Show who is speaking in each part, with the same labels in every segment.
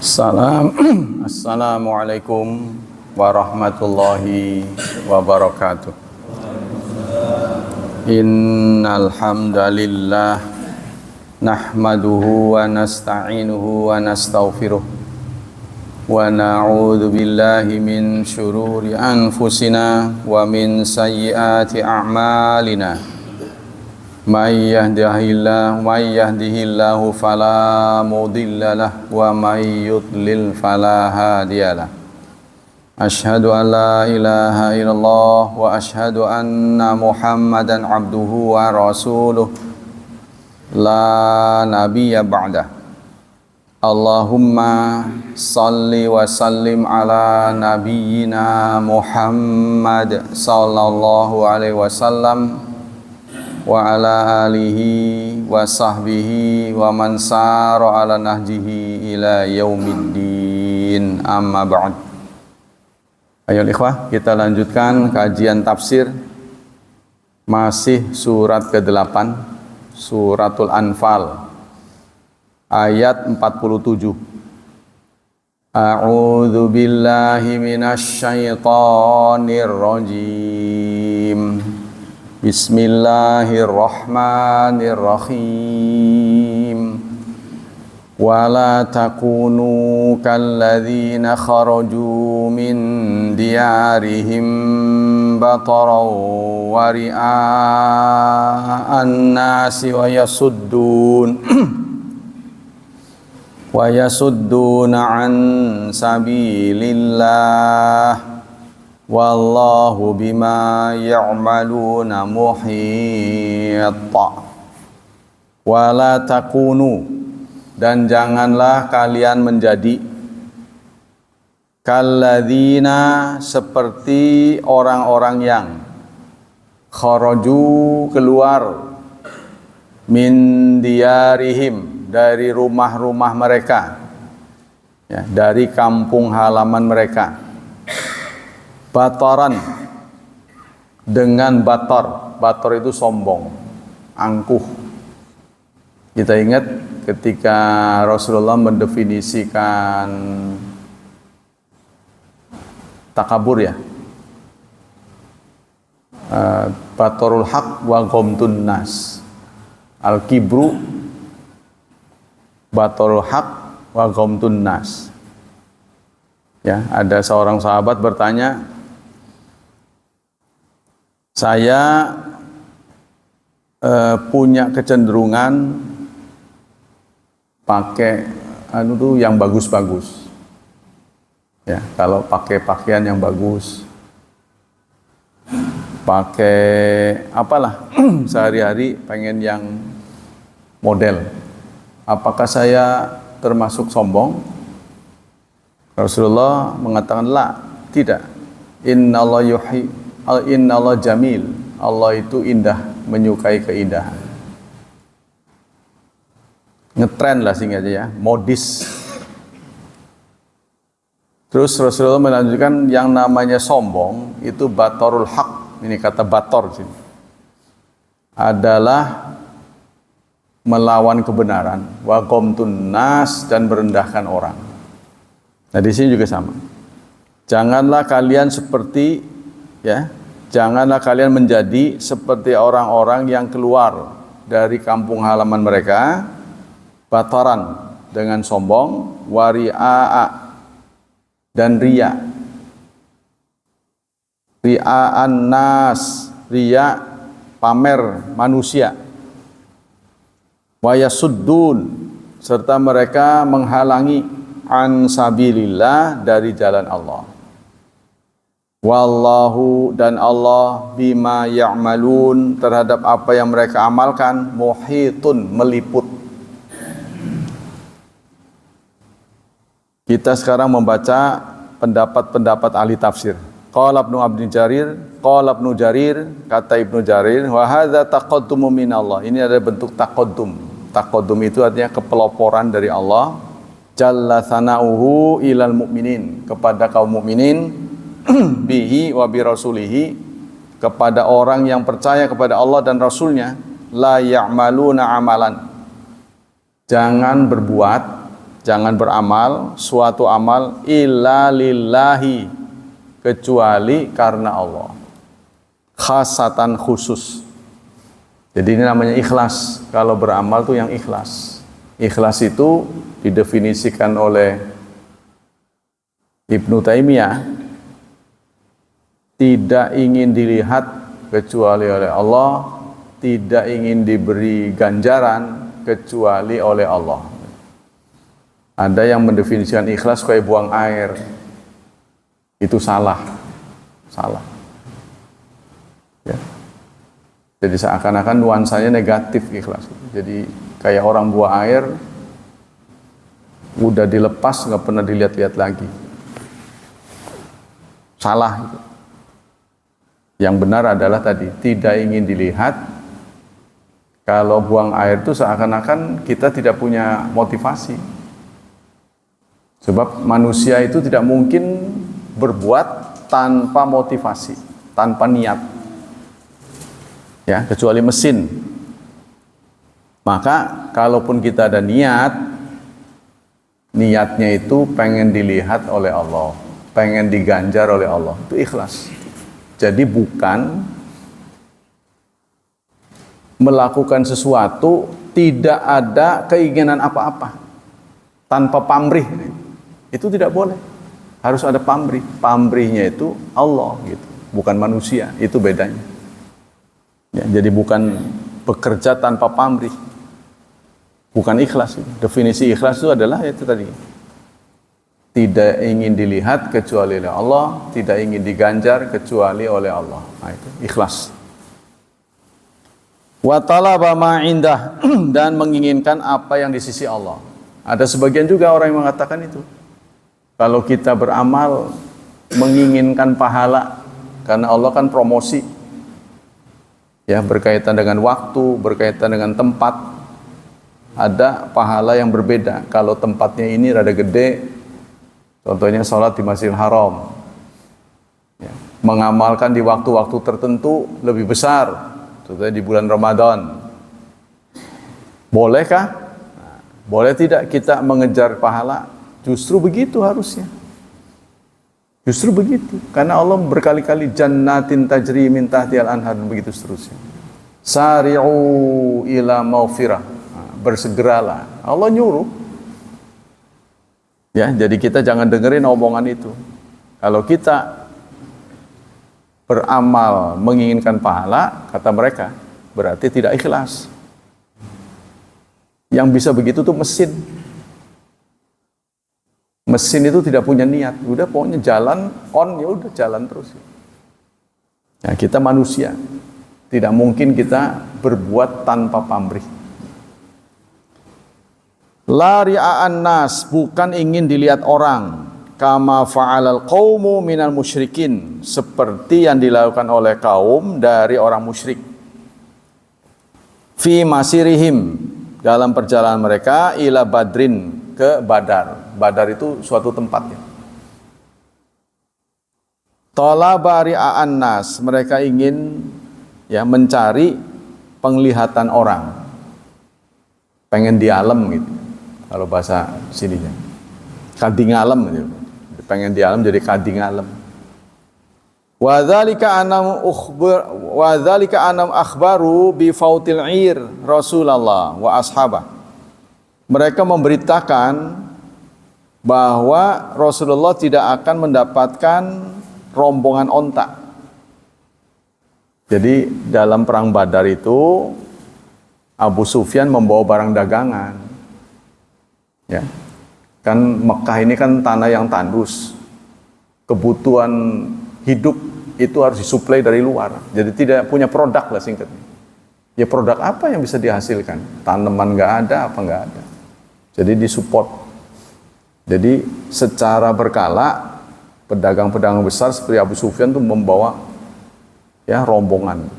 Speaker 1: Assalamualaikum warahmatullahi wabarakatuh. Innal hamdalillah nahmaduhu wa nasta'inuhu wa nastaghfiruh wa na'udzu billahi min syururi anfusina wa min sayyiati a'malina. May yahdihillahu fala mudilla lahu wa may yudlil fala hadiyalah. Asyhadu an la ilaha illallah wa asyhadu anna Muhammadan abduhu wa rasuluh la nabiyya ba'dah. Allahumma salli wa sallim ala nabiyyina Muhammad sallallahu alaihi wasallam wa ala alihi wa sahbihi wa man sara ala nahjihi ila yaumiddin, amma ba'd. Ayo ikhwah, kita lanjutkan kajian tafsir masih surat ke-8 suratul Anfal ayat 47. A'udzu billahi minasy syaithanir rajim. Bismillahirrahmanirrahim. Wala takunu kalladzina kharaju min diyarihim bataran wa ri'a'an nasi wa yasudduna an sabilillah. Wallahu bima ya'maluna muhita. Wala takunu, dan janganlah kalian menjadi kalladzina, seperti orang-orang yang kharaju, keluar, min diyarihim, dari rumah-rumah mereka, ya, dari kampung halaman mereka, bataran, dengan batar. Batar itu sombong, angkuh. Kita ingat ketika Rasulullah mendefinisikan takabur, ya, batarul haq wa ghamtun nas. Al-kibru batarul haq wa ghamtun nas. Ya, ada seorang sahabat bertanya, saya punya kecenderungan pakai yang bagus-bagus. Ya, kalau pakai pakaian yang bagus, pakai apalah sehari-hari pengen yang model. Apakah saya termasuk sombong? Rasulullah mengatakan, la, tidak. Innallah jamil. Allah itu indah, menyukai keindahan. Ngetren lah singkatnya, ya, modis. Terus Rasulullah melanjutkan, yang namanya sombong itu batarul haq. Ini kata bator sini, adalah melawan kebenaran, wa ghamtun nas, dan merendahkan orang. Nah, di sini juga sama. Janganlah kalian seperti, ya, janganlah kalian menjadi seperti orang-orang yang keluar dari kampung halaman mereka, bataran, dengan sombong, wari'a, dan riya. Ri'a'an nas, riya, pamer manusia. Wa yasuddun, serta mereka menghalangi an sabilillah, dari jalan Allah. Wallahu, dan Allah, bima ya'malun, terhadap apa yang mereka amalkan, muhitun, meliput. Kita sekarang membaca pendapat-pendapat ahli tafsir. Qala Ibnu Jarir, kata Ibnu Jarir, wa hadza taqaddumu minallah. Ini ada bentuk taqaddum. Taqaddum itu artinya kepeloporan dari Allah. Jalla sana'uhu ilal mu'minin, kepada kaum mukminin, bihi wa bi rasulihi, kepada orang yang percaya kepada Allah dan Rasulnya, la ya'maluna amalan, jangan berbuat jangan beramal suatu amal illa lillahi, kecuali karena Allah, khasatan khusus. Jadi ini namanya ikhlas. Kalau beramal tuh yang ikhlas. Ikhlas itu didefinisikan oleh Ibnu Taimiyah, tidak ingin dilihat kecuali oleh Allah, tidak ingin diberi ganjaran kecuali oleh Allah. Ada yang mendefinisikan ikhlas kayak buang air. Itu salah. Ya. Jadi seakan-akan nuansanya negatif ikhlas. Jadi kayak orang buang air, udah dilepas nggak pernah dilihat-lihat lagi. Salah itu. Yang benar adalah tadi, tidak ingin dilihat. Kalau buang air itu seakan-akan kita tidak punya motivasi. Sebab manusia itu tidak mungkin berbuat tanpa motivasi, tanpa niat. Ya, kecuali mesin. Maka kalaupun kita ada niat, niatnya itu pengen dilihat oleh Allah, pengen diganjar oleh Allah, itu ikhlas. Jadi bukan melakukan sesuatu tidak ada keinginan apa-apa, tanpa pamrih. Itu tidak boleh. Harus ada pamrih. Pamrihnya itu Allah gitu, bukan manusia. Itu bedanya. Ya, jadi bukan bekerja tanpa pamrih. Bukan ikhlas. Definisi ikhlas itu adalah itu tadi. Tidak ingin dilihat kecuali oleh Allah, tidak ingin diganjar kecuali oleh Allah. Nah, itu ikhlas. Wa talaba ma indah, dan menginginkan apa yang di sisi Allah. Ada sebagian juga orang yang mengatakan itu. Kalau kita beramal menginginkan pahala, karena Allah kan promosi. Ya, berkaitan dengan waktu, berkaitan dengan tempat. Ada pahala yang berbeda. Kalau tempatnya ini rada gede, contohnya sholat di Masjidil Haram, ya, mengamalkan di waktu-waktu tertentu lebih besar, contohnya di bulan Ramadan. Bolehkah? Nah, boleh tidak kita mengejar pahala? Justru begitu harusnya. Justru begitu. Karena Allah berkali-kali jannatin tajri min tahtihal anhar, begitu seterusnya. Sari'u ila maghfirah. Nah, bersegeralah. Allah nyuruh. Ya, jadi kita jangan dengerin omongan itu. Kalau kita beramal menginginkan pahala, kata mereka, berarti tidak ikhlas. Yang bisa begitu tuh mesin. Mesin itu tidak punya niat, udah pokoknya jalan on, ya udah jalan terus. Ya, kita manusia, tidak mungkin kita berbuat tanpa pamrih. La ria'an nas, bukan ingin dilihat orang. Kama fa'alal qaumu minal musyrikin, seperti yang dilakukan oleh kaum dari orang musyrik. Fi masirihim, dalam perjalanan mereka ila Badrin, ke Badar. Badar itu suatu tempatnya. Talaba ria'an nas, mereka ingin ya mencari penglihatan orang. Pengen di alam gitu. Kalau bahasa sininya. Kading alam gitu. Pengen di alam jadi kading alam. Wa dzalika anam akhbaru bi fautil ir Rasulullah wa ashabah. Mereka memberitakan bahwa Rasulullah tidak akan mendapatkan rombongan onta. Jadi dalam perang Badar itu Abu Sufyan membawa barang dagangan. Ya. Kan Mekah ini kan tanah yang tandus. Kebutuhan hidup itu harus disuplai dari luar. Jadi tidak punya produk lah singkatnya. Ya produk apa yang bisa dihasilkan? Tanaman nggak ada, apa nggak ada. Jadi disupport. Jadi secara berkala pedagang-pedagang besar seperti Abu Sufyan itu membawa ya rombongan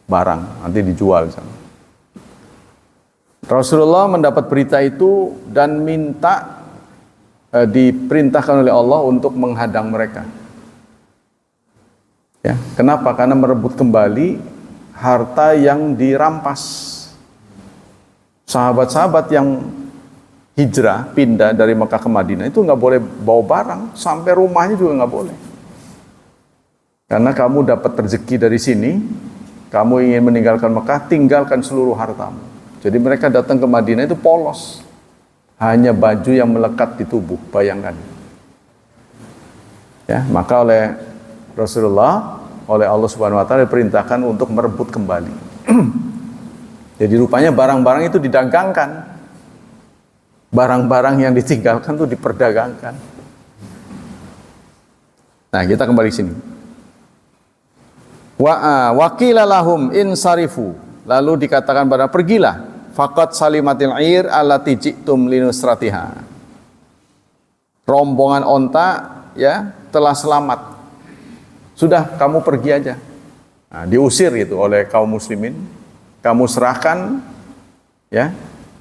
Speaker 1: barang nanti dijual di sana. Rasulullah mendapat berita itu dan minta diperintahkan oleh Allah untuk menghadang mereka. Ya, kenapa? Karena merebut kembali harta yang dirampas. Sahabat-sahabat yang hijrah, pindah dari Mekah ke Madinah itu nggak boleh bawa barang, sampai rumahnya juga nggak boleh. Karena kamu dapat rezeki dari sini, kamu ingin meninggalkan Mekah, tinggalkan seluruh hartamu. Jadi mereka datang ke Madinah itu polos, hanya baju yang melekat di tubuh, bayangkan. Ya, maka oleh Rasulullah, oleh Allah Subhanahu wa taala diperintahkan untuk merebut kembali. Jadi rupanya barang-barang itu didagangkan. Barang-barang yang ditinggalkan itu diperdagangkan. Nah, kita kembali sini. Waqila lahum insarifu. Lalu dikatakan pada pergilah. Faqad salimatil ir allati ji'tum linusratiha. Rombongan onta ya telah selamat. Sudah, kamu pergi aja. Nah, diusir itu oleh kaum muslimin. Kamu serahkan ya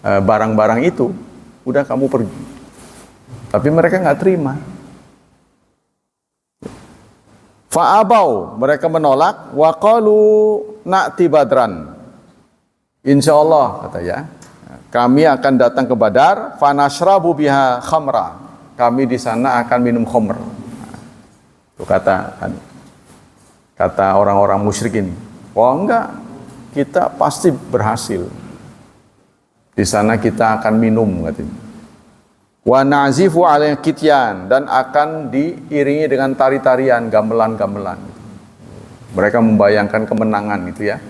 Speaker 1: barang-barang itu. Udah, kamu pergi. Tapi mereka nggak terima. Fa'abau, mereka menolak. Wa qalu na'ti badran. Insya Allah, kata ya, kami akan datang ke Badar. Fanashrabu biha khamra. Kami di sana akan minum khamr. Itu kata orang-orang musyrik ini. Oh enggak, kita pasti berhasil. Di sana kita akan minum, katanya. Wa na'zifu 'alal kityan, dan akan diiringi dengan tari-tarian, gamelan-gamelan. Mereka membayangkan kemenangan itu ya,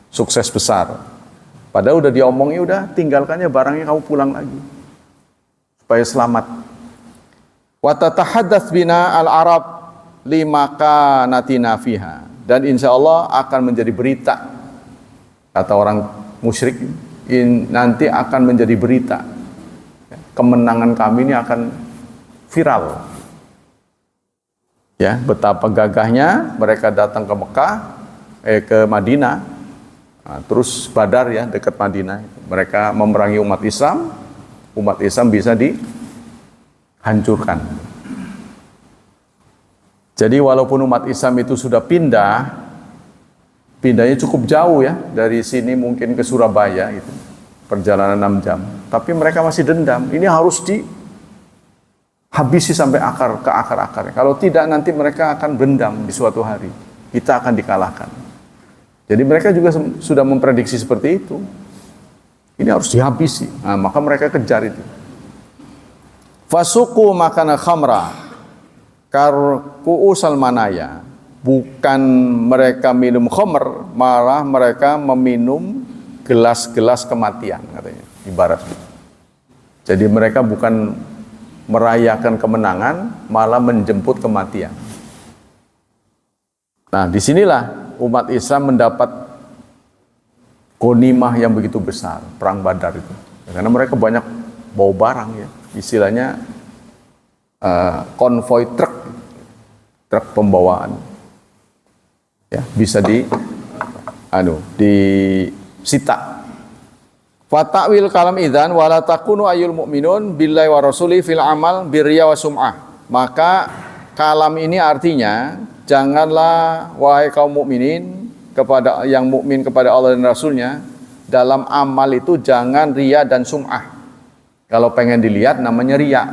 Speaker 1: sukses besar. Padahal udah diomongi, udah tinggalkannya barangnya, kamu pulang lagi supaya selamat. Wa tatahaddath bina al-arab limakanatina fiha, dan insya Allah akan menjadi berita, kata orang musyrik, nanti akan menjadi berita, kemenangan kami ini akan viral. Ya, betapa gagahnya mereka datang ke Mekah, ke Madinah, terus Badar ya dekat Madinah. Mereka memerangi umat Islam bisa dihancurkan. Jadi walaupun umat Islam itu sudah pindahnya cukup jauh ya, dari sini mungkin ke Surabaya itu perjalanan 6 jam, tapi mereka masih dendam. Ini harus dihabisi sampai akar-akarnya. Kalau tidak, nanti mereka akan dendam di suatu hari, kita akan dikalahkan. Jadi mereka juga sudah memprediksi seperti itu. Ini harus dihabisi. Nah, maka mereka kejar itu. Fasuku makana khamra karku'usal manaya. Bukan mereka minum khamr, malah mereka meminum gelas-gelas kematian, katanya, ibaratnya. Jadi mereka bukan merayakan kemenangan, malah menjemput kematian. Nah, disinilah umat Islam mendapat ghanimah yang begitu besar, perang Badar itu. Karena mereka banyak bawa barang ya, istilahnya konvoi truk pembawaan. Ya, bisa disita. Fatawil kalam idzan wala takunu ayul mu'minun billahi wa rasuli fil amal birriya wa sum'ah. Maka kalam ini artinya, janganlah wahai kaum mukminin kepada yang mukmin kepada Allah dan Rasulnya, dalam amal itu jangan riya dan sum'ah. Kalau pengen dilihat namanya riya,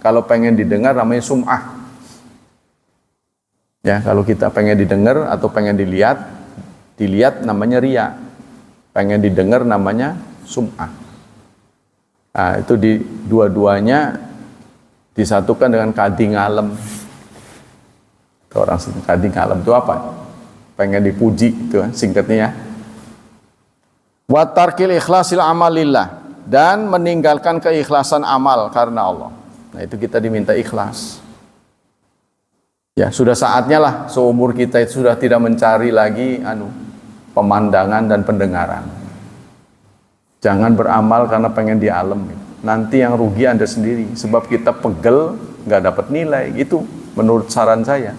Speaker 1: kalau pengen didengar namanya sum'ah. Ya, kalau kita pengen didengar atau pengen dilihat namanya riya, pengen didengar namanya sum'ah. Nah, itu dua-duanya disatukan dengan kadi ngalem. Orang kadi ngalem itu apa? Pengen dipuji, itu singkatnya. Wa tarkil ikhlasil amalillah, dan meninggalkan keikhlasan amal karena Allah. Nah, itu kita diminta ikhlas. Ya, sudah saatnya lah seumur kita itu sudah tidak mencari lagi pemandangan dan pendengaran. Jangan beramal karena pengen di alam. Nanti yang rugi Anda sendiri, sebab kita pegel nggak dapat nilai. Itu menurut saran saya.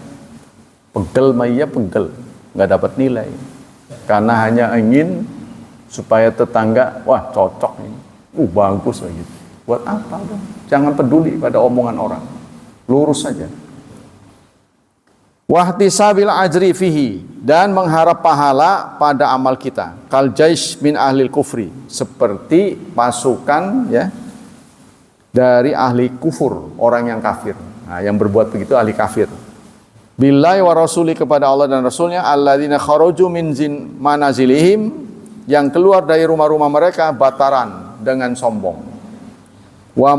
Speaker 1: Pegel nggak dapat nilai. Karena hanya ingin supaya tetangga, wah cocok ini, bagus lagi. Buat apa dong? Jangan peduli pada omongan orang, lurus saja. Wahtisabil ajri fihi, dan mengharap pahala pada amal kita. Kal jaish min ahlil kufri, seperti pasukan ya dari ahli kufur, orang yang kafir. Nah, yang berbuat begitu ahli kafir. Billahi wa rasuli, kepada Allah dan Rasulnya, alladzina kharaju min manazilihim, yang keluar dari rumah-rumah mereka bataran, dengan sombong. Wa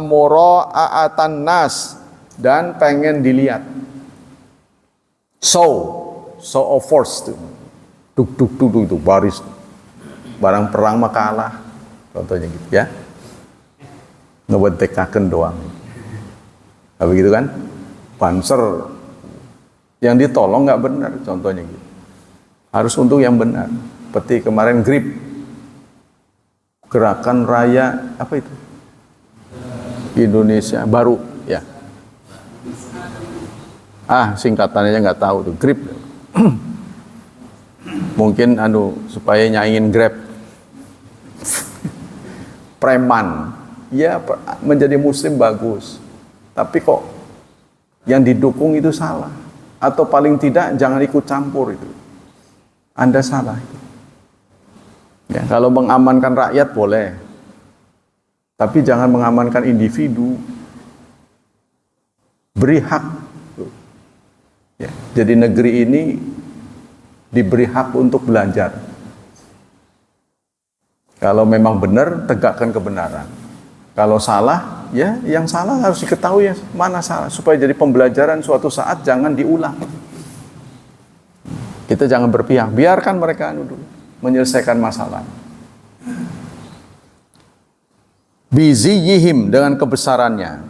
Speaker 1: mura'atan nas, dan pengen dilihat. Show of force tuh. Duk itu baris. Barang perang mah kalah. Contohnya gitu ya. Ngebetekaken doang. Nah, begitu kan? Panser yang ditolong nggak benar, contohnya gitu. Harus untuk yang benar. Seperti kemarin GRIP, Gerakan Raya apa itu? Indonesia Baru, ya. Singkatannya nggak tahu tuh, GRIP. Mungkin supaya nyaingin Grab. Preman, ya menjadi muslim bagus. Tapi kok yang didukung itu salah, atau paling tidak jangan ikut campur itu. Anda salah. Ya, kalau mengamankan rakyat boleh, tapi jangan mengamankan individu. Beri hak. Ya, jadi negeri ini diberi hak untuk belajar. Kalau memang benar, tegakkan kebenaran. Kalau salah, ya yang salah harus diketahui ya, mana salah, supaya jadi pembelajaran suatu saat, jangan diulang. Kita jangan berpihak, biarkan mereka dulu menyelesaikan masalah. Biziyihim, dengan kebesarannya,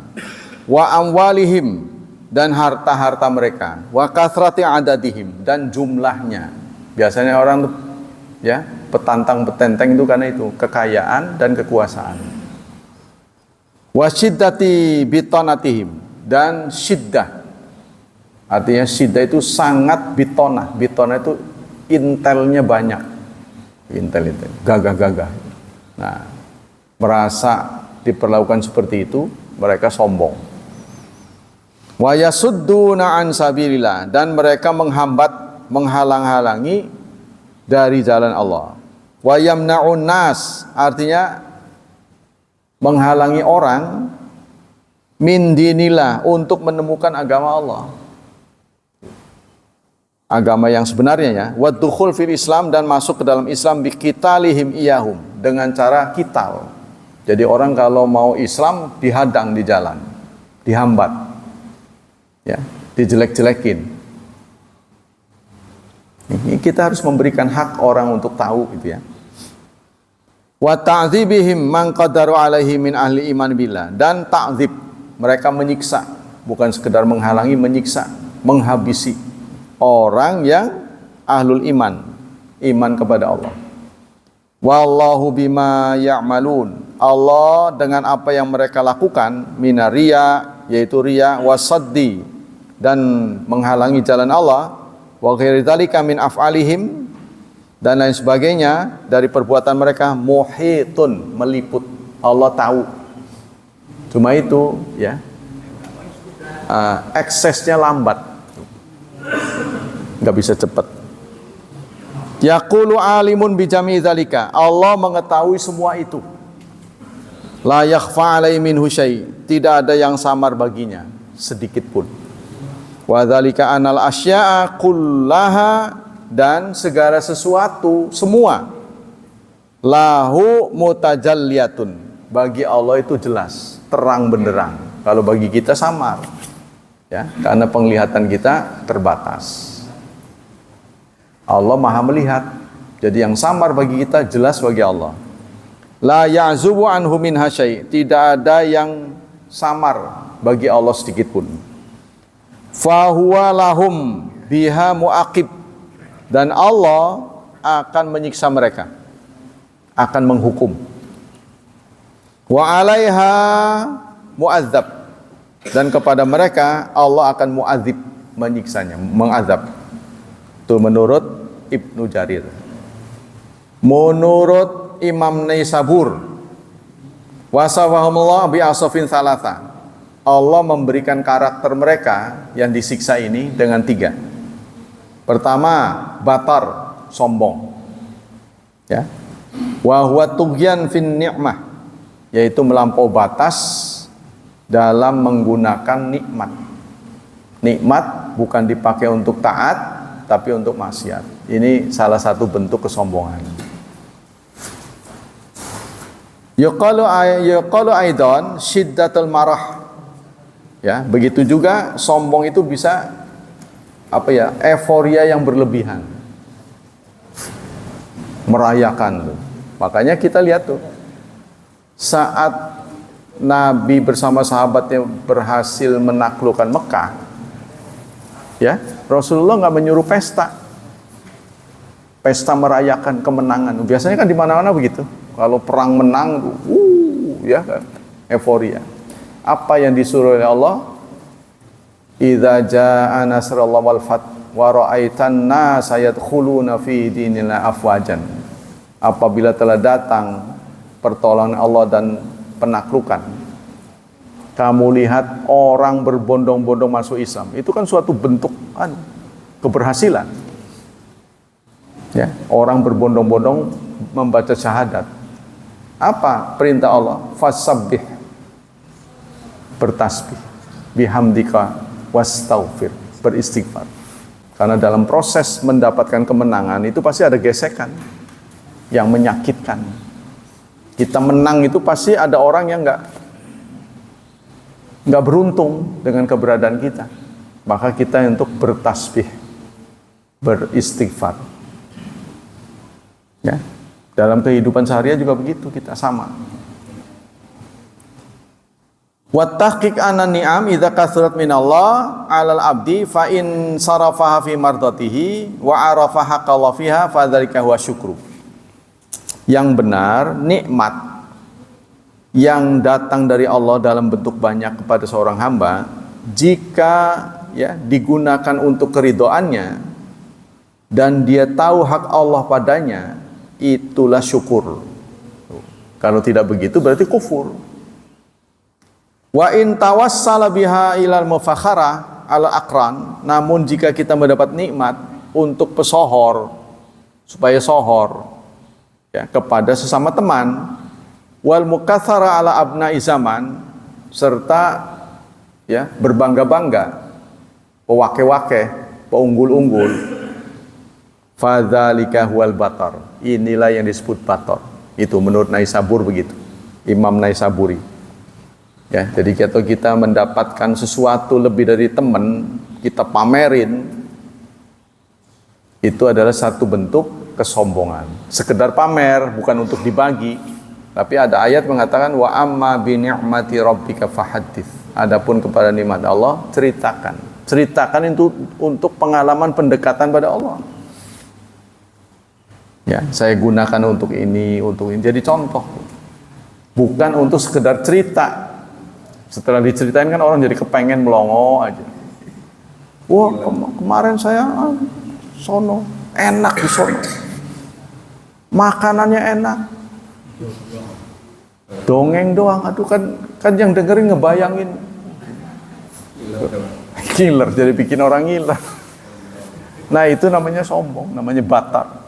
Speaker 1: wa amwalihim, dan harta-harta mereka, wa kathrati adadihim, dan jumlahnya. Biasanya orang ya petantang-petenteng itu karena itu kekayaan dan kekuasaan. Wasyiddati bitonatihim, dan syiddah, artinya syiddah itu sangat bitonah. Bitonah itu intelnya banyak, intel itu gagah-gagah. Nah, merasa diperlakukan seperti itu, mereka sombong. Wa yasudduna an sabilillah, dan mereka menghambat, menghalang-halangi dari jalan Allah. Wa yamna'un nas, artinya menghalangi orang min dinillah, untuk menemukan agama Allah, agama yang sebenarnya ya. Wa dukhul fil Islam, dan masuk ke dalam Islam biqitalihim iyahum, dengan cara qital. Jadi orang kalau mau Islam dihadang di jalan, dihambat, ya, dijelek-jelekin. Ini kita harus memberikan hak orang untuk tahu gitu ya. Wa ta'dzibihim man qadaru alaihi min ahli iman billah, dan ta'dzib, mereka menyiksa, bukan sekedar menghalangi, menyiksa, menghabisi orang yang ahlul iman, iman kepada Allah. Wallahu bima ya'malun, Allah dengan apa yang mereka lakukan, minariya, yaitu riya, wasaddi, dan menghalangi jalan Allah, wa ghairi dzalika min af'alihim, dan lain sebagainya dari perbuatan mereka, muhitun, meliput. Allah tahu. Cuma itu ya, eksesnya lambat, nggak bisa cepat. Yaqulu alimun bijami dzalika, Allah mengetahui semua itu. La yakhfa alaihi minhu syai', tidak ada yang samar baginya sedikit pun. Wa dzalika anal asya'a kullaha, dan segala sesuatu semua, lahu mutajalliyatun, bagi Allah itu jelas, terang benderang. Kalau bagi kita samar, ya, karena penglihatan kita terbatas. Allah maha melihat, jadi yang samar bagi kita jelas bagi Allah. La ya'zubu anhu min hasyai, tidak ada yang samar bagi Allah sedikit pun. Fahuwa lahum biha muaqib, dan Allah akan menyiksa mereka, akan menghukum. Wa alaiha mu'adzab, dan kepada mereka Allah akan mu'adzib, menyiksanya, mengazab. Itu menurut Ibnu Jarir. Menurut Imam Naisabur, wasafahumullah bi asofin salasa, Allah memberikan karakter mereka yang disiksa ini dengan 3. Pertama, batar, sombong. Ya. Wa huwa tughyan fin ni'mah, yaitu melampaui batas dalam menggunakan nikmat. Nikmat bukan dipakai untuk taat, tapi untuk maksiat. Ini salah satu bentuk kesombongan. Yuqalu aidan syiddatul marah. Ya, begitu juga sombong itu bisa euforia yang berlebihan. Merayakan tuh. Makanya kita lihat tuh, saat Nabi bersama sahabatnya berhasil menaklukkan Mekah, ya, Rasulullah nggak menyuruh pesta merayakan kemenangan. Biasanya kan di mana-mana begitu. Kalau perang menang, ya kan, euforia. Apa yang disuruh oleh Allah? Idza jaa nasrullah wal fath wa ra'aitan nasa yadkhuluna fi dinillahi afwajan. Apabila telah datang pertolongan Allah dan penaklukan, kamu lihat orang berbondong-bondong masuk Islam. Itu kan suatu bentuk keberhasilan. Ya, orang berbondong-bondong membaca syahadat. Apa perintah Allah? Fasabbih, bertasbih, bihamdika wastaghfir, beristighfar. Karena dalam proses mendapatkan kemenangan itu pasti ada gesekan yang menyakitkan. Kita menang itu pasti ada orang yang nggak beruntung dengan keberadaan kita. Maka kita untuk bertasbih, beristighfar. Ya, dalam kehidupan sehari juga begitu, kita sama. Wa tahqiq anna ni'am idza kathurat minallah 'alal abdi fa in sarafaha fi mardatihi wa arafa haqqallah fiha fa dzalika huwa syukru. Yang benar, nikmat yang datang dari Allah dalam bentuk banyak kepada seorang hamba, jika ya digunakan untuk keridhoannya dan dia tahu hak Allah padanya, itulah syukur. Kalau tidak begitu berarti kufur. Wa in tawassala biha ilal mufakhara ala aqran, namun jika kita mendapat nikmat untuk pesohor, supaya sohor ya kepada sesama teman, wal mukatsara ala abna'i zaman, serta ya berbangga-bangga, pewake-wake, peunggul-unggul, fadzalika huwal batar. Inilah yang disebut batar. Itu menurut Naisabur begitu, Imam Naisaburi. Ya, jadi kalau kita mendapatkan sesuatu lebih dari teman, kita pamerin, itu adalah satu bentuk kesombongan. Sekedar pamer, bukan untuk dibagi. Tapi ada ayat mengatakan wa amma bi ni'mati rabbika fahaddits. Adapun kepada nikmat Allah, ceritakan. Ceritakan itu untuk pengalaman pendekatan pada Allah. Ya, saya gunakan untuk ini. Jadi contoh. Bukan untuk sekedar cerita. Setelah diceritain kan orang jadi kepengen melongo aja. Wah, kemarin saya sono, enak di sono. Makanannya enak. Dongeng doang, aduh kan yang dengerin ngebayangin. Killer, jadi bikin orang ngiler. Nah, itu namanya sombong, namanya batar.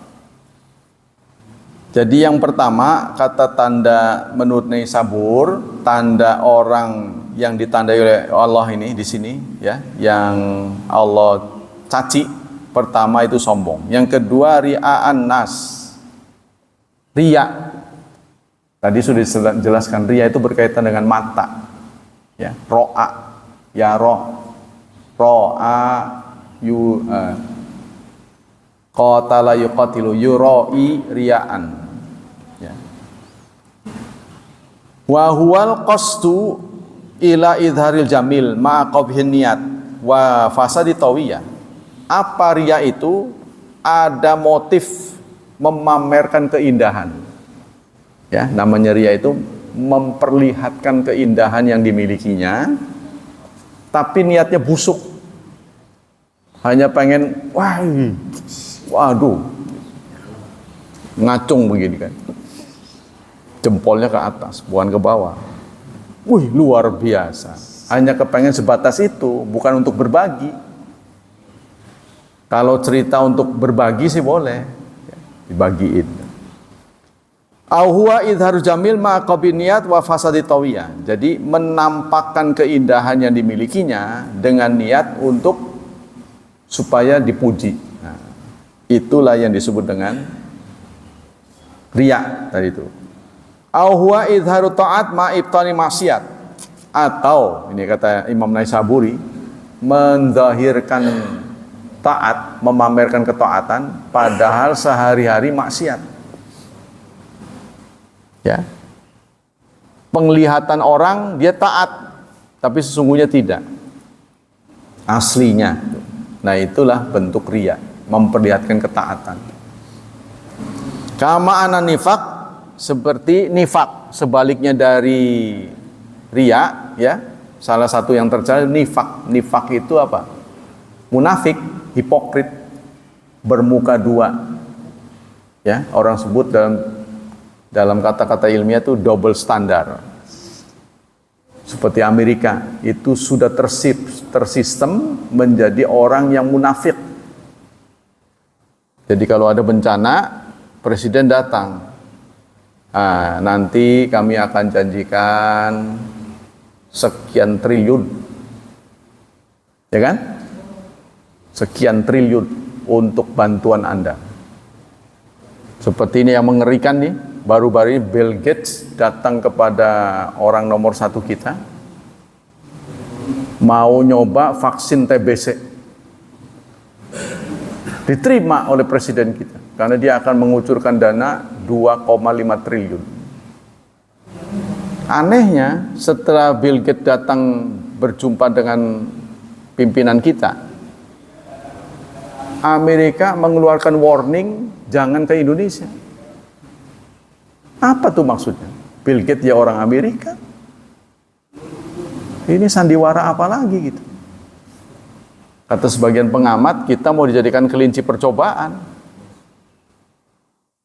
Speaker 1: Jadi yang pertama, kata tanda menurut Naisabur, tanda orang yang ditandai oleh Allah ini di sini ya, yang Allah caci, pertama itu sombong. Yang kedua ria'an nas. Ria. Tadi sudah dijelaskan, ria itu berkaitan dengan mata. Ya, ro'a, yaro, ro'a, qatala yuqatilu, yuroi ria'an. Wa huwal qasdu ila idharil jamil ma qabhin niyat wa fasadi tawiyah. Apa ria itu? Ada motif memamerkan keindahan. Ya, namanya ria itu memperlihatkan keindahan yang dimilikinya, tapi niatnya busuk. Hanya pengen, waduh, ngacung begini kan. Jempolnya ke atas, bukan ke bawah. Wih, luar biasa. Hanya kepengen sebatas itu, bukan untuk berbagi. Kalau cerita untuk berbagi sih boleh, dibagiin. Au huwa idharu jamil ma qabiniyat wa fasadi tawiyah. Jadi menampakkan keindahan yang dimilikinya dengan niat untuk supaya dipuji. Nah, itulah yang disebut dengan riya tadi itu. Au huwa idharu ta'at ma ibtani maksiat. Atau ini kata Imam Naisaburi, menzahirkan taat, memamerkan ketaatan padahal sehari-hari maksiat. Ya, penglihatan orang dia taat, tapi sesungguhnya tidak aslinya. Nah itulah bentuk riya, memperlihatkan ketaatan. Kama ana nifak, seperti nifak, sebaliknya dari riya, ya. Salah satu yang tercela nifak. Nifak itu apa? Munafik, hipokrit, bermuka dua. Ya, orang sebut dalam kata-kata ilmiah itu double standar. Seperti Amerika, itu sudah tersistem menjadi orang yang munafik. Jadi kalau ada bencana, presiden datang. Nanti kami akan janjikan sekian triliun. Ya kan? Sekian triliun untuk bantuan Anda. Seperti ini yang mengerikan nih. Baru-baru ini Bill Gates datang kepada orang nomor 1 kita, mau nyoba vaksin TBC. Diterima oleh presiden kita, karena dia akan mengucurkan dana 2,5 triliun. Anehnya, setelah Bill Gates datang berjumpa dengan pimpinan kita, Amerika mengeluarkan warning, jangan ke Indonesia. Apa tuh maksudnya? Bill Gates ya orang Amerika. Ini sandiwara apa lagi gitu? Kata sebagian pengamat, kita mau dijadikan kelinci percobaan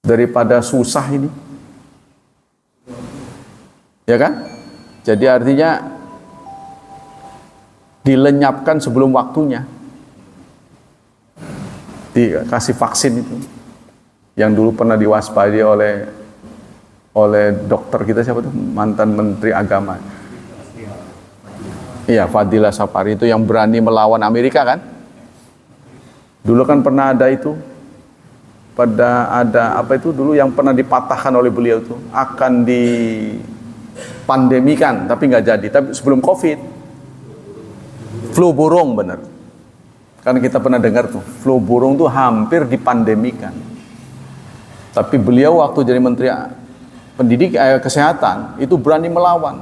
Speaker 1: daripada susah ini. Ya kan? Jadi artinya dilenyapkan sebelum waktunya. Dikasih vaksin itu. Yang dulu pernah diwaspadai oleh dokter kita, siapa tuh, mantan Menteri Agama, iya, Fadila Safari, itu yang berani melawan Amerika kan. Dulu kan pernah ada itu, ada apa itu dulu yang pernah dipatahkan oleh beliau itu, akan dipandemikan tapi nggak jadi. Tapi sebelum COVID, flu burung, bener, karena kita pernah dengar tuh flu burung tuh hampir dipandemikan, tapi beliau waktu jadi Menteri Kesehatan itu berani melawan.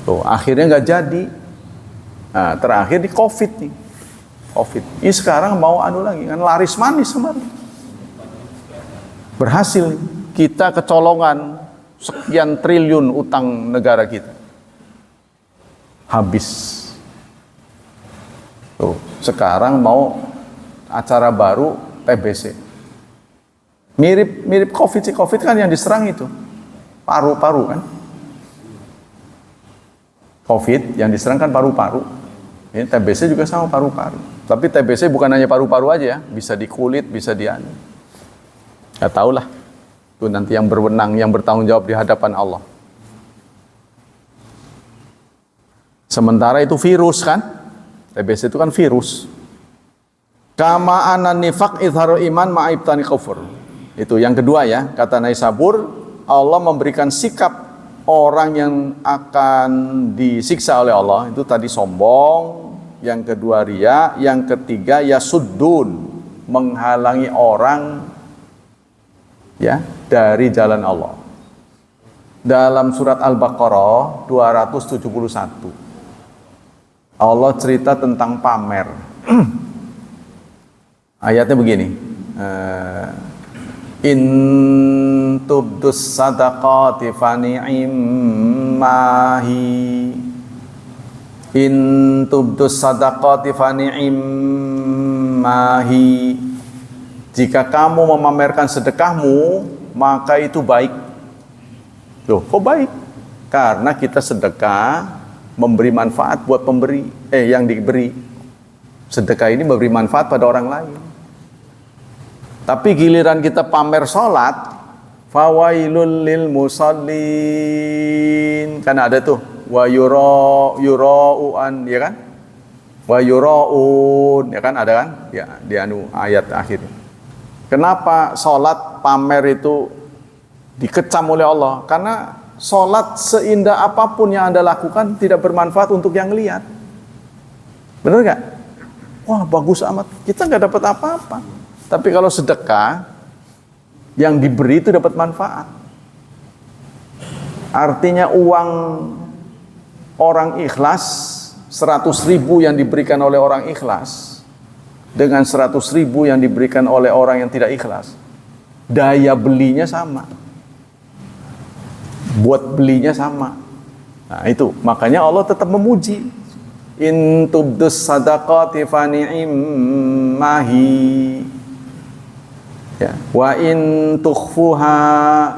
Speaker 1: Tuh, akhirnya nggak jadi. Nah, terakhir di COVID nih. COVID. Ini sekarang mau lagi kan laris manis kemarin. Berhasil kita kecolongan sekian triliun utang negara kita. Habis. Tuh, sekarang mau acara baru TBC. Mirip COVID sih. COVID kan yang diserang itu paru-paru kan. COVID yang diserang kan paru-paru. Ini TBC juga sama paru-paru. Tapi TBC bukan hanya paru-paru aja ya, bisa di kulit, bisa di anu. Ya tahulah. Itu nanti yang berwenang, yang bertanggung jawab di hadapan Allah. Sementara itu virus kan. TBC itu kan virus. Kama anan nifaq idharu iman ma'ibtani kufur. Itu yang kedua ya, kata Naisabur, Allah memberikan sikap orang yang akan disiksa oleh Allah, itu tadi sombong, yang kedua riya, yang ketiga yasuddun, menghalangi orang ya dari jalan Allah. Dalam surat Al-Baqarah 271 Allah cerita tentang pamer. Ayatnya begini, in tubdus sadaqati fani'immahi, in tubdus sadaqati fani'immahi, jika kamu memamerkan sedekahmu maka itu baik. Loh, kok baik? Karena kita sedekah memberi manfaat buat pemberi, yang diberi. Sedekah ini memberi manfaat pada orang lain. Tapi giliran kita pamer sholat, Fawailul lil musallin. Kan ada tuh wa yura'uan, ya kan? Wa yura'un, ya kan, ada kan? Ya, di ayat akhir. Kenapa sholat pamer itu dikecam oleh Allah? Karena sholat seindah apapun yang Anda lakukan tidak bermanfaat untuk yang lihat. Benar gak? Wah, bagus amat. Kita gak dapat apa-apa. Tapi kalau sedekah, yang diberi itu dapat manfaat. Artinya uang orang ikhlas, 100.000 yang diberikan oleh orang ikhlas dengan 100.000 yang diberikan oleh orang yang tidak ikhlas, daya belinya sama, buat belinya sama. Nah itu makanya Allah tetap memuji, in tubdus sadaqati fa ni'mahi, ya, wa in tukhfuha,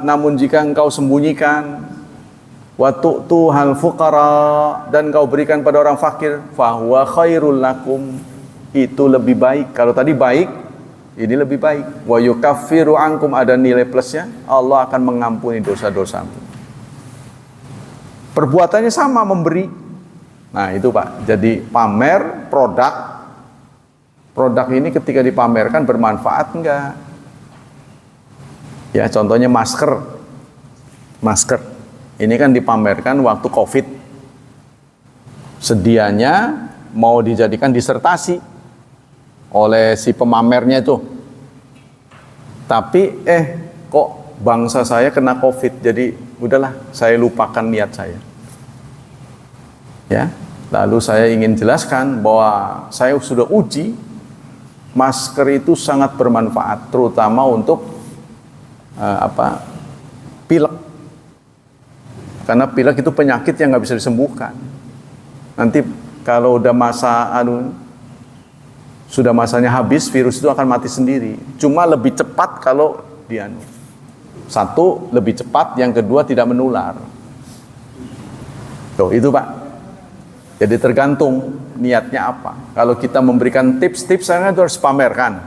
Speaker 1: namun jika engkau sembunyikan, wa tu'tuhal fuqara, dan kau berikan pada orang fakir, fahuwa khairul lakum, itu lebih baik. Kalau tadi baik, ini lebih baik. Wa yukaffiru ankum, ada nilai plusnya, Allah akan mengampuni dosa-dosamu. Perbuatannya sama, memberi. Nah itu Pak, jadi pamer produk ini ketika dipamerkan bermanfaat enggak? Ya contohnya masker. Ini kan dipamerkan waktu COVID. Sedianya mau dijadikan disertasi oleh si pemamernya itu. Tapi kok bangsa saya kena COVID, jadi udahlah saya lupakan niat saya. Ya, lalu saya ingin jelaskan bahwa saya sudah uji masker itu sangat bermanfaat, terutama untuk pilek. Karena pilek itu penyakit yang nggak bisa disembuhkan. Nanti kalau udah sudah masanya habis, virus itu akan mati sendiri. Cuma lebih cepat kalau satu lebih cepat, yang kedua tidak menular. Tuh itu Pak. Jadi tergantung niatnya apa. Kalau kita memberikan tips-tips, itu harus pamerkan.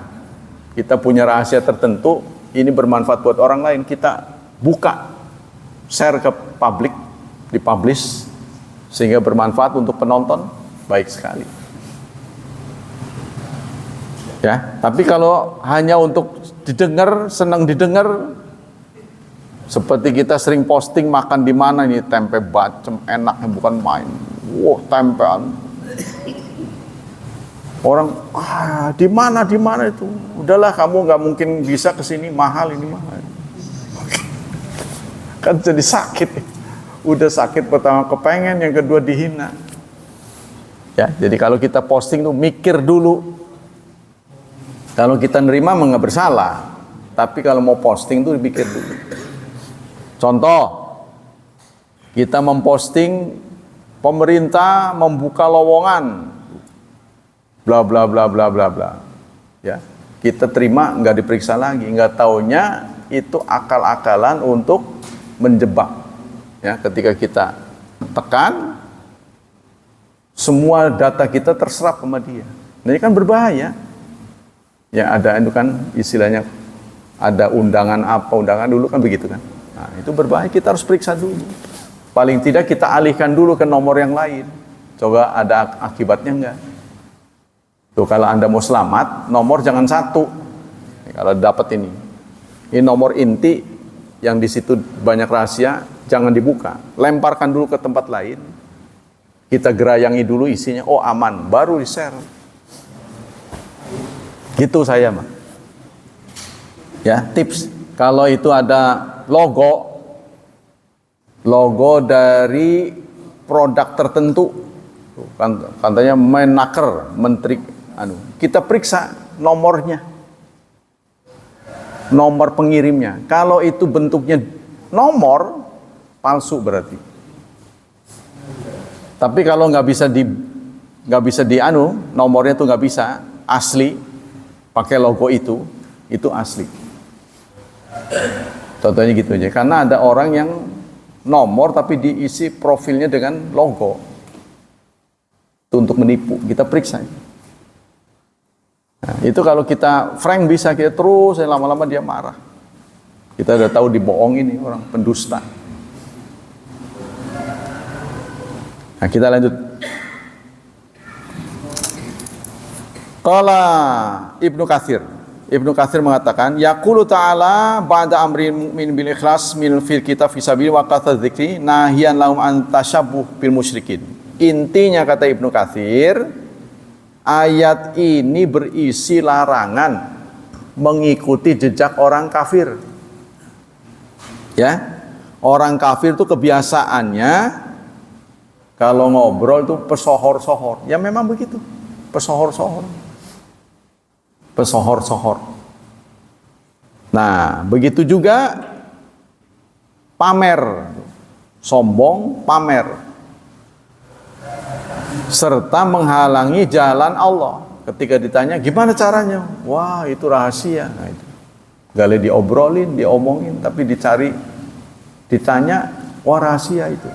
Speaker 1: Kita punya rahasia tertentu, ini bermanfaat buat orang lain, kita buka, share ke publik, dipublish, sehingga bermanfaat untuk penonton, baik sekali. Ya, tapi kalau hanya untuk didengar, senang didengar, seperti kita sering posting makan di mana ini, tempe bacem enaknya bukan main. Wah, tempean. Orang, di mana itu? Udahlah, kamu nggak mungkin bisa ke sini, mahal ini mahal. Kan jadi sakit. Udah sakit pertama kepengen, yang kedua dihina. Ya, jadi kalau kita posting tuh mikir dulu. Kalau kita nerima nggak bersalah, tapi kalau mau posting tuh dipikir dulu. Contoh, kita memposting pemerintah membuka lowongan, bla bla bla bla bla bla. Ya, kita terima nggak diperiksa lagi, nggak taunya itu akal-akalan untuk menjebak. Ya, ketika kita tekan, semua data kita terserap sama dia. Nah, ini kan berbahaya. Ya ada itu kan istilahnya, ada undangan dulu kan begitu kan. Nah itu berbahaya, kita harus periksa dulu. Paling tidak kita alihkan dulu ke nomor yang lain. Coba ada akibatnya enggak. Tuh kalau Anda mau selamat, nomor jangan satu. Kalau dapat ini nomor inti yang di situ banyak rahasia, jangan dibuka. Lemparkan dulu ke tempat lain. Kita gerayangi dulu isinya, oh aman, baru di-share. Gitu saya mah. Ya, tips. Kalau itu ada logo dari produk tertentu, katanya Menaker, menteri kita periksa nomornya, nomor pengirimnya. Kalau itu bentuknya nomor, palsu berarti. Tapi kalau nggak bisa nomornya tuh nggak bisa asli, pakai logo itu asli. Contohnya gitu aja. Karena ada orang yang nomor tapi diisi profilnya dengan logo. Itu untuk menipu. Kita periksa. Nah, itu kalau kita frank bisa, kita terus lama-lama dia marah. Kita udah tahu dibohongin nih orang pendusta. Nah, kita lanjut. Qala Ibnu Katsir. Ibnu Katsir mengatakan, yaqulu ta'ala ba'da amrin mu'min bil ikhlas min fil kitab fi sabil wa qata dzikri nahiyan lahum an tashabbuh bil musyrikin. Intinya kata Ibnu Katsir, ayat ini berisi larangan mengikuti jejak orang kafir. Ya. Orang kafir itu kebiasaannya kalau ngobrol itu pesohor-sohor. Ya memang begitu. Pesohor-sohor. Pesohor-sohor. Nah, begitu juga pamer. Sombong, pamer. Serta menghalangi jalan Allah. Ketika ditanya, gimana caranya? Wah, itu rahasia. Nah, itu. Gak boleh diobrolin, diomongin, tapi ditanya, wah rahasia itu.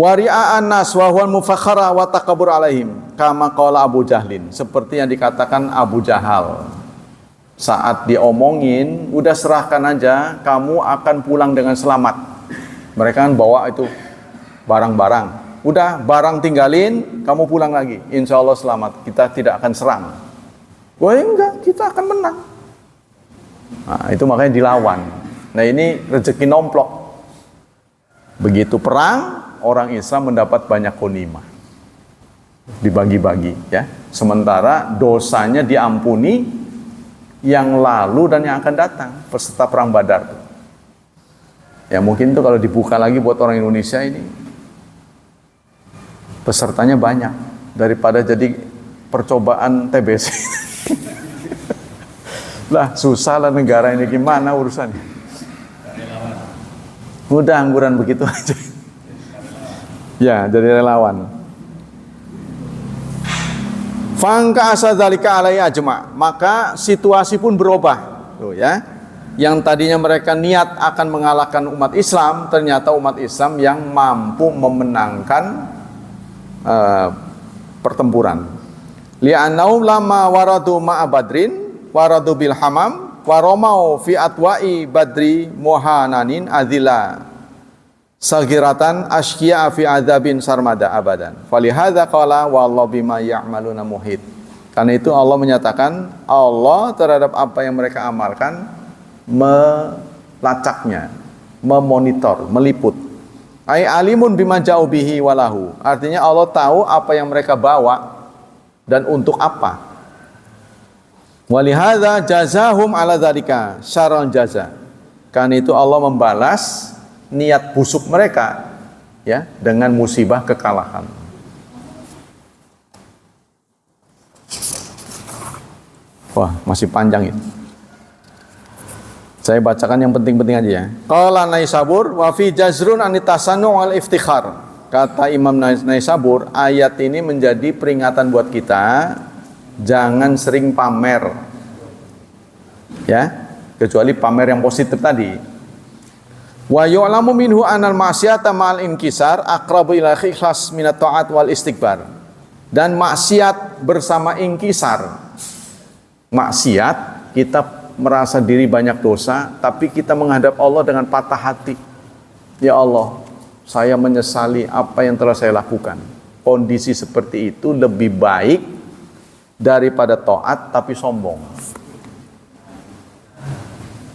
Speaker 1: Wari'a'an nas wa huwa mufakhara wa takabur alaihim kama qala Abu Jahlin, seperti yang dikatakan Abu Jahal saat diomongin, udah serahkan aja, kamu akan pulang dengan selamat. Mereka kan bawa itu barang-barang, udah barang tinggalin, kamu pulang lagi, insya Allah selamat, kita tidak akan serang. Wah enggak, kita akan menang. Nah, itu makanya dilawan. Nah, ini rezeki nomplok. Begitu perang, orang Islam mendapat banyak ghanimah. Dibagi-bagi ya. Sementara dosanya diampuni yang lalu dan yang akan datang, peserta perang Badar. Ya mungkin itu kalau dibuka lagi buat orang Indonesia ini pesertanya banyak daripada jadi percobaan TBC. Lah susah lah negara ini, gimana urusannya? Udah angguran begitu aja. Ya, jadi relawan. Fangka asadzalika alai ajma, maka situasi pun berubah. Tuh ya. Yang tadinya mereka niat akan mengalahkan umat Islam, ternyata umat Islam yang mampu memenangkan pertempuran. Li'annahum lama waradu ma'a badrin waradu bil hamam waromau fi atwa'i badri muhananin adila sagiratan ashkiya fi adzabin sarmada abadan. Falihadza qala wallahu bima ya'maluna muhit. Karena itu Allah menyatakan, Allah terhadap apa yang mereka amalkan melacaknya, memonitor, meliput. Ai alimun bima ja'u bihi walahu. Artinya Allah tahu apa yang mereka bawa dan untuk apa. Walihadza jazahum ala dzalika syarral jaza. Karena itu Allah membalas niat busuk mereka ya dengan musibah kekalahan. Wah, masih panjang itu. Saya bacakan yang penting-penting aja ya. Qala Naisabur wa fi jazrun anitasannu wal iftikhar. Kata Imam Naisabur, ayat ini menjadi peringatan buat kita, jangan sering pamer. Ya, kecuali pamer yang positif tadi. Wa yu'lamu minhu anal ma'siyata ma'al inkisar aqrabu ila ikhlas minat ta'at wal istighbar. Dan maksiat bersama inkisar. Maksiat, kita merasa diri banyak dosa, tapi kita menghadap Allah dengan patah hati. Ya Allah, saya menyesali apa yang telah saya lakukan. Kondisi seperti itu lebih baik daripada taat tapi sombong.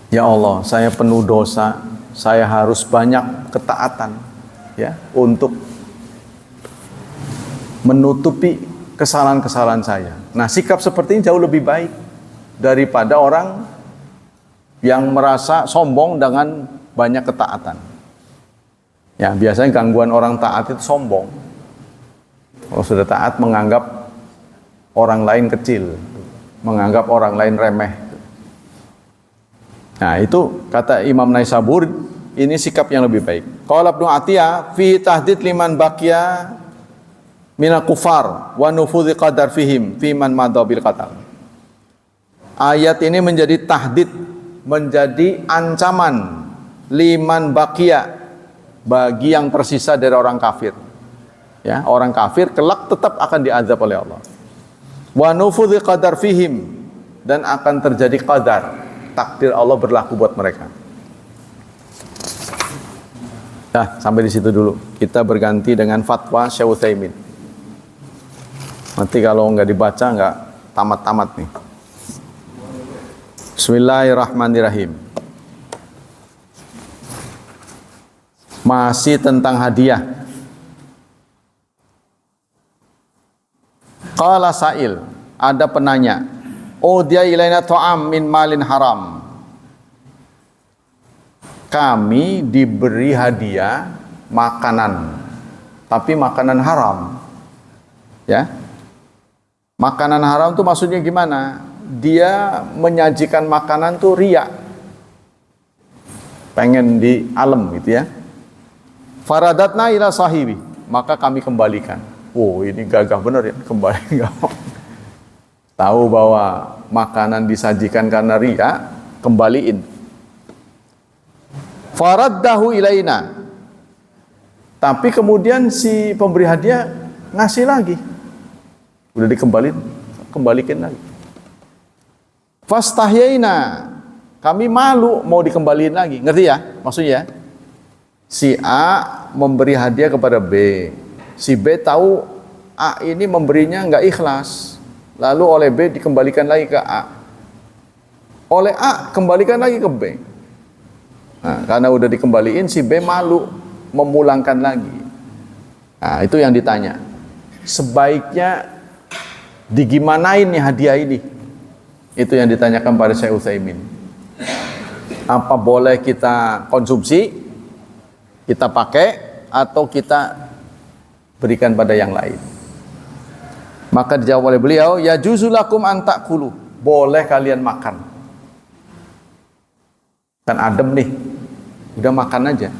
Speaker 1: Ya Allah, saya penuh dosa, saya harus banyak ketaatan ya untuk menutupi kesalahan-kesalahan saya. Nah, sikap seperti ini jauh lebih baik daripada orang yang merasa sombong dengan banyak ketaatan. Ya, biasanya gangguan orang taat itu sombong. Kalau sudah taat menganggap orang lain kecil, menganggap orang lain remeh. Nah, itu kata Imam Naisabur, ini sikap yang lebih baik. Qala Ibnu Atiyah fi tahdid liman baqiya minal kufar wa nufudhi qadar fihim fi man madha bil qatal. Ayat ini menjadi tahdid, menjadi ancaman liman baqiya, bagi yang tersisa dari orang kafir. Ya, orang kafir kelak tetap akan diazab oleh Allah. Wa nufudhi qadar fihim, dan akan terjadi qadar. takdir Allah berlaku buat mereka. Nah, sampai di situ dulu. Kita berganti dengan fatwa Syekh Utsaimin. Nanti kalau nggak dibaca nggak tamat-tamat nih. Bismillahirrahmanirrahim. Masih tentang hadiah. Qala sa'il, ada penanya. Oh dia ilaina ta'am min malin haram. Kami diberi hadiah makanan, tapi makanan haram. Ya. Makanan haram itu maksudnya gimana? Dia menyajikan makanan tuh riya. Pengen di alam gitu ya. Faradatna ila sahibi, maka kami kembalikan. Oh, ini gagah bener ya, kembali enggak. Tahu bahwa makanan disajikan karena riya, kembaliin. Faraddahu ilaina. Tapi kemudian si pemberi hadiah ngasih lagi. Udah kembalikan lagi. Fastahyaina. Kami malu mau dikembaliin lagi. Ngerti ya? Maksudnya si A memberi hadiah kepada B. Si B tahu A ini memberinya nggak ikhlas, lalu oleh B dikembalikan lagi ke A, oleh A kembalikan lagi ke B. Nah, karena udah dikembaliin, si B malu memulangkan lagi. Nah, itu yang ditanya. Sebaiknya digimanain nih hadiah ini? Itu yang ditanyakan pada Syekh Utsaimin. Apa boleh kita konsumsi, kita pakai, atau kita berikan pada yang lain? Maka dijawab oleh beliau, ya juzulakum antakulu, boleh kalian makan. Kan adem nih, udah makan aja.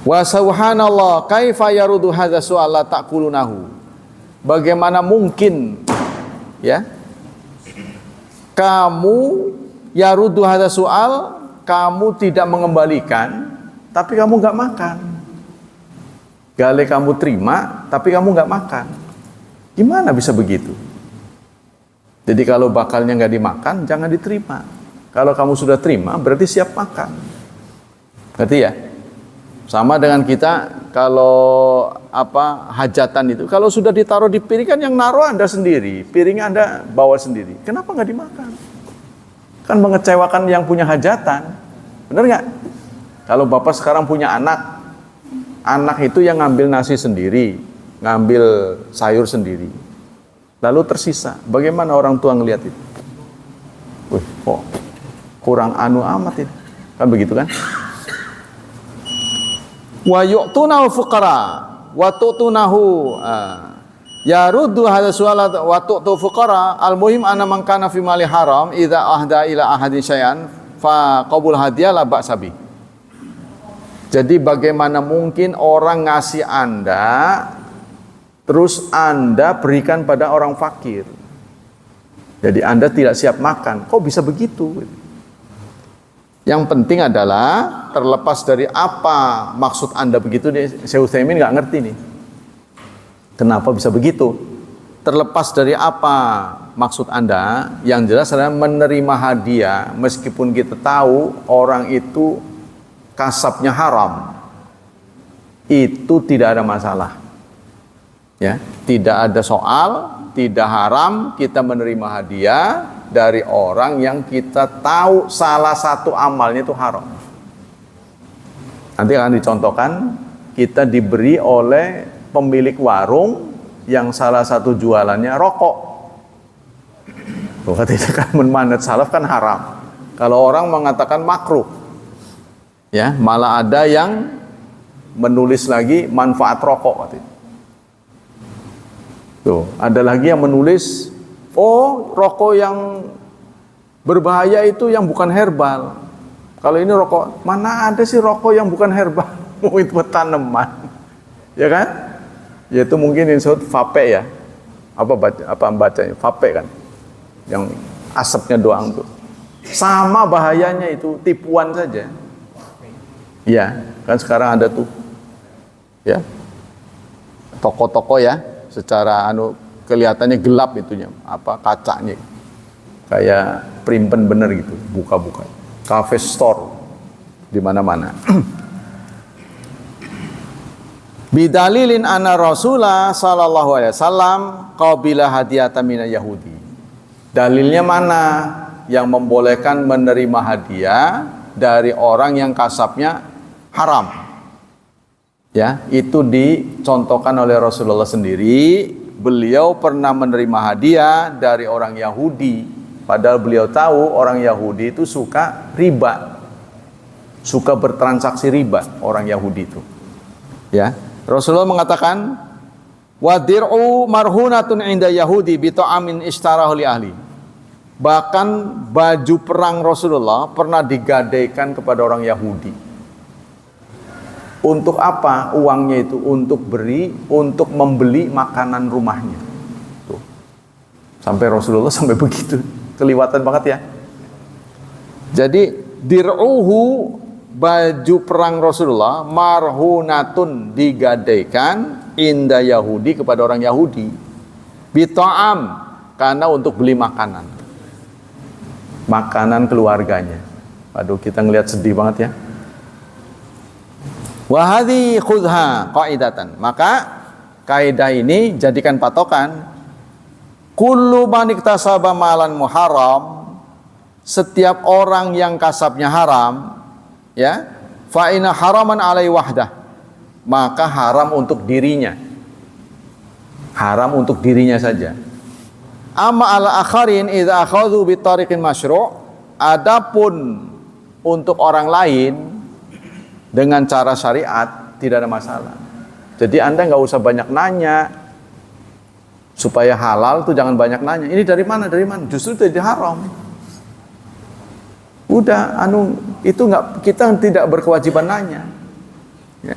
Speaker 1: Wa subhanallah, kaifa yarudu hadza su'al la ta'kulunahu. Bagaimana mungkin ya? Kamu yarudu hadza su'al, kamu tidak mengembalikan, tapi kamu enggak makan. Gale kamu terima, tapi kamu nggak makan. Gimana bisa begitu? Jadi kalau bakalnya nggak dimakan, jangan diterima. Kalau kamu sudah terima, berarti siap makan. Ngerti ya? Sama dengan kita, kalau hajatan itu, kalau sudah ditaruh di piring kan yang naruh Anda sendiri, piringnya Anda bawa sendiri. Kenapa nggak dimakan? Kan mengecewakan yang punya hajatan. Benar nggak? Kalau Bapak sekarang punya anak, anak itu yang ngambil nasi sendiri, ngambil sayur sendiri, lalu tersisa. Bagaimana orang tua ngelihat itu? Wih, kok kurang anu amat ini? Kan begitu kan? Wa yu'tunahu fuqara wa tu'tunahu yaruddu hadza su'ala wa tu'tu fuqara. Al-muhim anna man kana fi mali haram idza ahda ila ahadin syai'an fa qabul hadiah la ba'sa bi. Jadi bagaimana mungkin orang ngasih Anda, terus Anda berikan pada orang fakir? Jadi Anda tidak siap makan. Kok bisa begitu? Yang penting adalah, terlepas dari apa maksud Anda begitu, Syekh Utsaimin nggak ngerti nih. Kenapa bisa begitu? Terlepas dari apa maksud Anda, yang jelas adalah menerima hadiah, meskipun kita tahu orang itu kasabnya haram, itu tidak ada masalah. Ya, tidak ada soal, tidak haram kita menerima hadiah dari orang yang kita tahu salah satu amalnya itu haram. Nanti akan dicontohkan, kita diberi oleh pemilik warung yang salah satu jualannya rokok. Bukan itu kan manhaj salaf kan haram. Kalau orang mengatakan makruh, ya, malah ada yang menulis lagi manfaat rokok katanya. Tuh, ada lagi yang menulis, oh, rokok yang berbahaya itu yang bukan herbal. Kalau ini rokok, mana ada sih rokok yang bukan herbal? Itu tanaman. Ya kan? Yaitu mungkin disebut vape ya. Apa bacanya? Vape kan. Yang asapnya doang tuh. Sama bahayanya itu, tipuan saja. Iya, kan sekarang ada tuh, ya, toko-toko ya, secara kelihatannya gelap itunya, kacanya. kayak primpen bener gitu, buka-buka. Cafe store di mana-mana. Bidalilin anna Rasulullah sallallahu alaihi wasallam qabila hadiyatan minal Yahudi. Dalilnya mana yang membolehkan menerima hadiah dari orang yang kasabnya haram? Ya, itu dicontohkan oleh Rasulullah sendiri. Beliau pernah menerima hadiah dari orang Yahudi, padahal beliau tahu orang Yahudi itu suka riba, suka bertransaksi riba orang Yahudi itu. Ya, Rasulullah mengatakan, wadir'u marhunatun inda Yahudi bita'amin ishtarahu li ahli. Bahkan baju perang Rasulullah pernah digadaikan kepada orang Yahudi. Untuk apa uangnya itu? Untuk membeli makanan rumahnya. Tuh. Sampai Rasulullah sampai begitu. Keliwatan banget ya. Jadi dir'uhu, baju perang Rasulullah, marhunatun, digadaikan inda Yahudi, kepada orang Yahudi, bita'am, karena untuk beli makanan keluarganya. Aduh, kita ngelihat sedih banget ya. Wahadi khudha qaidatan, maka kaidah ini jadikan patokan. Kullu man iktasaba malan muharram, setiap orang yang kasabnya haram, ya, fa inna haraman alai wahdah, maka haram untuk dirinya, haram untuk dirinya saja. Amma ala akharin idza akhadhu bi tariqin masyru', adapun untuk orang lain dengan cara syariat tidak ada masalah. Jadi Anda nggak usah banyak nanya, supaya halal tuh jangan banyak nanya. Ini dari mana? Dari mana? Justru itu jadi haram. Udah, itu nggak, kita tidak berkewajiban nanya. Ya.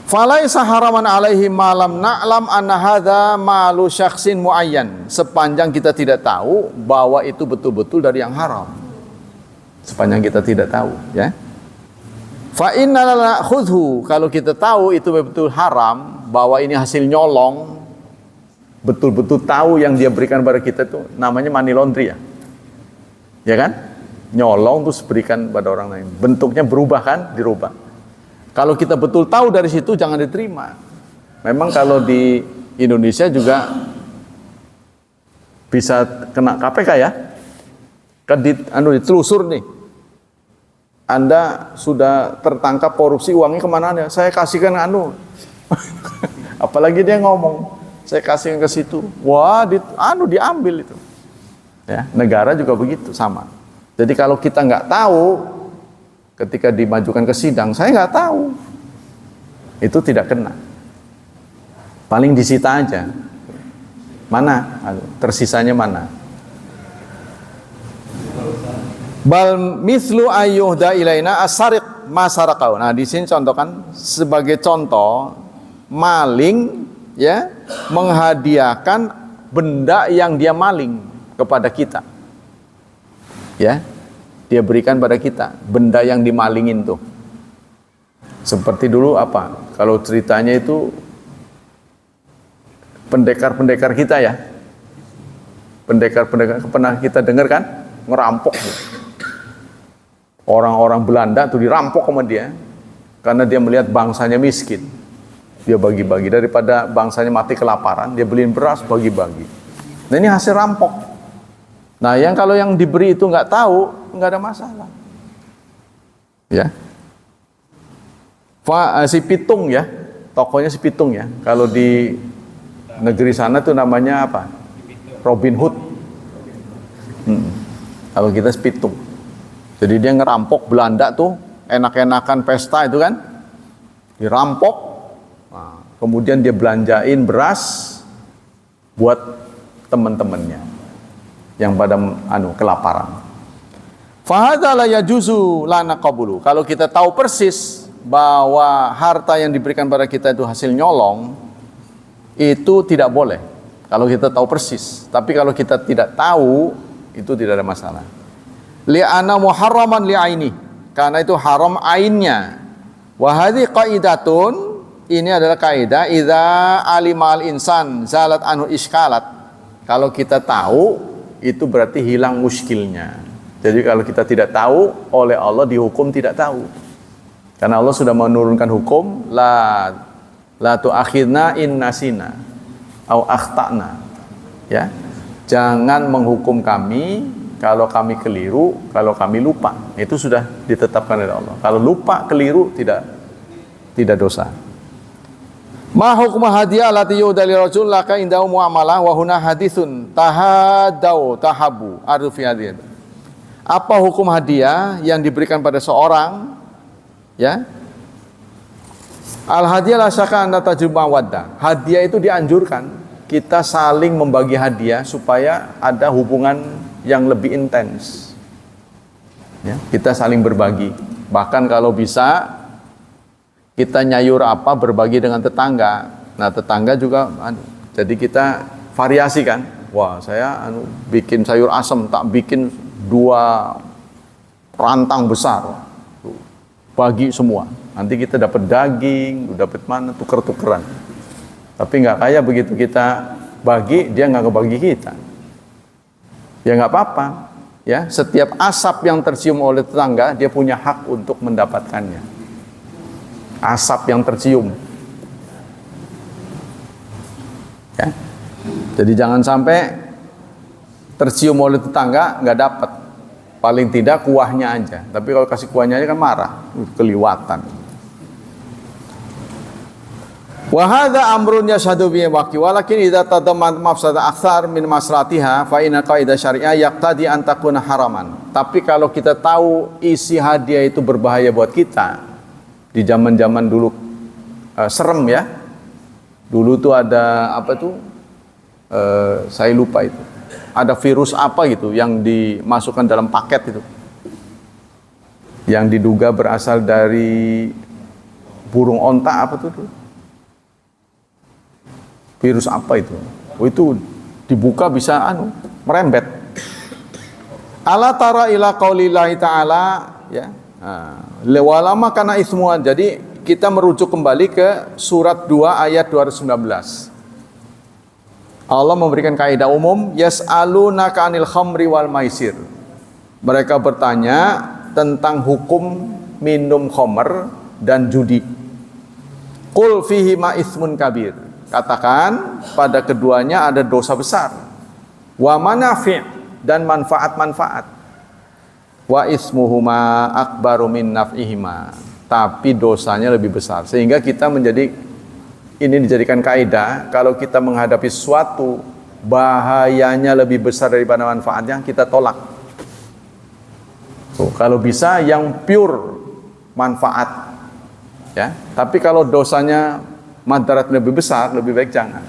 Speaker 1: Falaisa haraman alaihi malam na'lam anna hadza malu syakhsin muayyan. Sepanjang kita tidak tahu bahwa itu betul-betul dari yang haram. Sepanjang kita tidak tahu, ya. Fa inna lana khudhu, kalau kita tahu itu betul haram, bahwa ini hasil nyolong, betul-betul tahu yang dia berikan pada kita itu namanya money laundry ya. Ya kan? Nyolong terus berikan pada orang lain. Bentuknya berubah kan? Dirubah. Kalau kita betul tahu dari situ jangan diterima. Memang kalau di Indonesia juga bisa kena KPK ya. Kan ditelusur nih. Anda sudah tertangkap korupsi, uangnya kemana ya? Saya kasihkan apalagi dia ngomong, saya kasihkan ke situ. Wah, diambil itu. Ya, negara juga begitu sama. Jadi kalau kita nggak tahu, ketika dimajukan ke sidang, saya nggak tahu, itu tidak kena. Paling disita aja. Mana? Tersisanya mana? Bal mislu ayyuhda ilaina as-sariq masarakau. Nah, di sini contohkan sebagai contoh maling, ya, menghadiahkan benda yang dia maling kepada kita. Ya. Dia berikan pada kita benda yang dimalingin tuh. Seperti dulu apa? Kalau ceritanya itu pendekar-pendekar kita ya. Pendekar-pendekar pernah kita dengar kan? Ngerampok. Orang-orang Belanda tuh dirampok sama dia karena dia melihat bangsanya miskin. Dia bagi-bagi, daripada bangsanya mati kelaparan, dia beliin beras, bagi-bagi. Nah, ini hasil rampok. Nah, kalau yang diberi itu nggak tahu, nggak ada masalah. Ya. Si Pitung ya, tokonya si Pitung ya. Kalau di negeri sana tuh namanya apa? Robin Hood. Kalau kita si Pitung. Jadi dia ngerampok Belanda tuh, enak-enakan pesta itu kan, dirampok. Nah, kemudian dia belanjain beras buat teman-temannya yang pada kelaparan. Fahadza la yajuzu lana qabulu. Kalau kita tahu persis bahwa harta yang diberikan pada kita itu hasil nyolong, itu tidak boleh. Kalau kita tahu persis. Tapi kalau kita tidak tahu, itu tidak ada masalah. Li'anna muharraman li'aini, karena itu haram ainnya. Wa hadhi qaidatun, ini adalah kaidah idza alimal insan zalat anhu iskalat. Kalau kita tahu, itu berarti hilang muskilnya. Jadi kalau kita tidak tahu, oleh Allah dihukum tidak tahu. Karena Allah sudah menurunkan hukum, la tu'akhidna in nasina au akhtana. Ya. Jangan menghukum kami kalau kami keliru, kalau kami lupa. Itu sudah ditetapkan oleh Allah. Kalau lupa, keliru, tidak dosa. Ma hukmu hadiah allati yu'da li rajul laka indahu muamalah wa huna haditsun tahadau tahabu arfi hadiah. Apa hukum hadiah yang diberikan pada seorang, ya? Al hadiah la syaka anna tajruba wadda. Hadiah itu dianjurkan kita saling membagi hadiah supaya ada hubungan yang lebih intens. Ya, kita saling berbagi. Bahkan kalau bisa kita nyayur apa berbagi dengan tetangga. Nah, tetangga juga jadi kita variasikan. Wah, saya bikin sayur asem, tak bikin 2 rantang besar. Bagi semua. Nanti kita dapat daging, dapat mana tuker-tukeran. Tapi nggak kayak begitu kita bagi, dia nggak ngebagi kita. Ya nggak apa-apa. Ya, setiap asap yang tercium oleh tetangga, dia punya hak untuk mendapatkannya. Asap yang tercium, ya. Jadi jangan sampai tercium oleh tetangga nggak dapat, paling tidak kuahnya aja. Tapi kalau kasih kuahnya aja kan marah, keliwatan. Wa hadza amrun yashhadu bihi waqi walakin idza tadammat mafsada aktsar min masratiha fa inna qaidah syariah yaqtadi an takuna haraman. Tapi kalau kita tahu isi hadiah itu berbahaya buat kita, di zaman-zaman dulu serem ya. Dulu tuh ada apa tuh? Saya lupa itu. Ada virus apa gitu yang dimasukkan dalam paket itu. Yang diduga berasal dari burung onta apa tuh? Virus apa itu? Oh, itu dibuka bisa merembet. Ala tara ila qaulillahi ta'ala, ya. Lewalama karena ismuan. Jadi kita merujuk kembali ke surat 2 ayat 219. Allah memberikan kaidah umum, yas'alunaka 'anil khamri wal maisir. Mereka bertanya tentang hukum minum khamr dan judi. Qul fihi ma ismun kabir. Katakan pada keduanya ada dosa besar. Wa manafi' dan manfaat-manfaat. Wa ismuhuma akbaru min naf'ihima. Tapi dosanya lebih besar. Sehingga kita ini dijadikan kaidah, kalau kita menghadapi sesuatu bahayanya lebih besar daripada manfaatnya, kita tolak. Kalau bisa yang pure manfaat. Ya, tapi kalau dosanya madarat lebih besar, lebih baik jangan.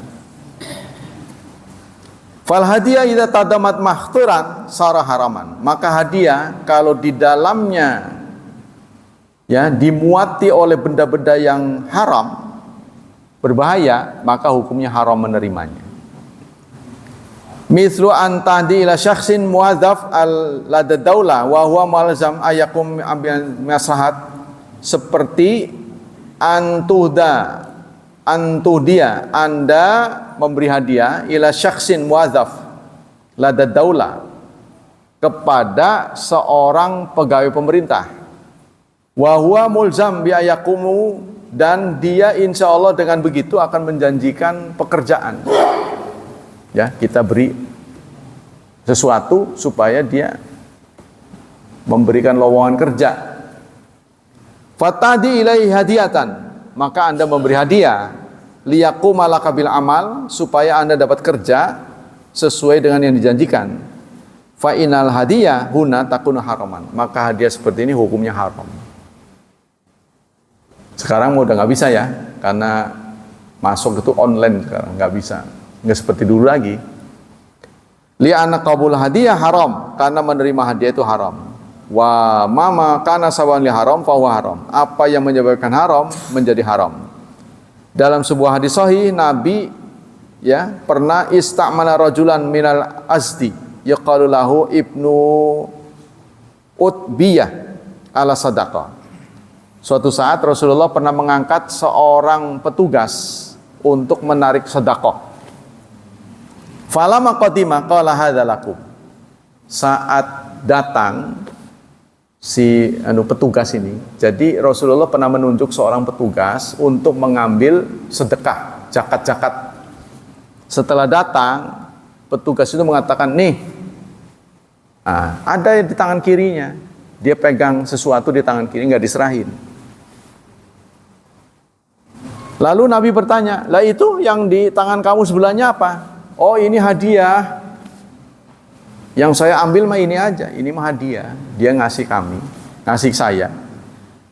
Speaker 1: Fal hadiah idza tadamat mahturan sara haraman. Maka hadiah kalau di dalamnya ya dimuati oleh benda-benda yang haram, berbahaya, maka hukumnya haram menerimanya. Mislu an tahdi ila syakhsin muadzaf al ladadaula wa huwa malzam ayakum maslahat, seperti antudia Anda memberi hadiah ila syakhsin muadzaf ladadaula, kepada seorang pegawai pemerintah, wa huwa mulzam bi ayakumu, dan dia insya Allah dengan begitu akan menjanjikan pekerjaan. Ya, kita beri sesuatu supaya dia memberikan lowongan kerja. Fatadi ilaihi hadiyatan, maka Anda memberi hadiah liyaquma laka bil amal, supaya Anda dapat kerja sesuai dengan yang dijanjikan. Fa inal hadiyah huna takunu haraman, maka hadiah seperti ini hukumnya haram. Sekarang udah nggak bisa ya, karena masuk itu online sekarang, nggak bisa, nggak seperti dulu lagi. Li'anna qabul hadiah haram, karena menerima hadiah itu haram. Wa mama kana sawan li haram fa huwa haram. Apa yang menyebabkan haram menjadi haram. Dalam sebuah hadis sahih, Nabi ya pernah istamala rajulan minal azdi yaqalu lahu ibnu utbiyah ala sadaqah. Suatu saat Rasulullah pernah mengangkat seorang petugas untuk menarik sedekah. Falamma qadima qala hadza lakum. Saat datang si petugas ini, jadi Rasulullah pernah menunjuk seorang petugas untuk mengambil sedekah, zakat-zakat. Setelah datang, petugas itu mengatakan, nih, ada yang di tangan kirinya. Dia pegang sesuatu di tangan kiri, nggak diserahin. Lalu Nabi bertanya, lah itu yang di tangan kamu sebelahnya apa? Oh, ini hadiah. Yang saya ambil mah ini aja, ini mah hadiah. Dia ngasih kami, ngasih saya.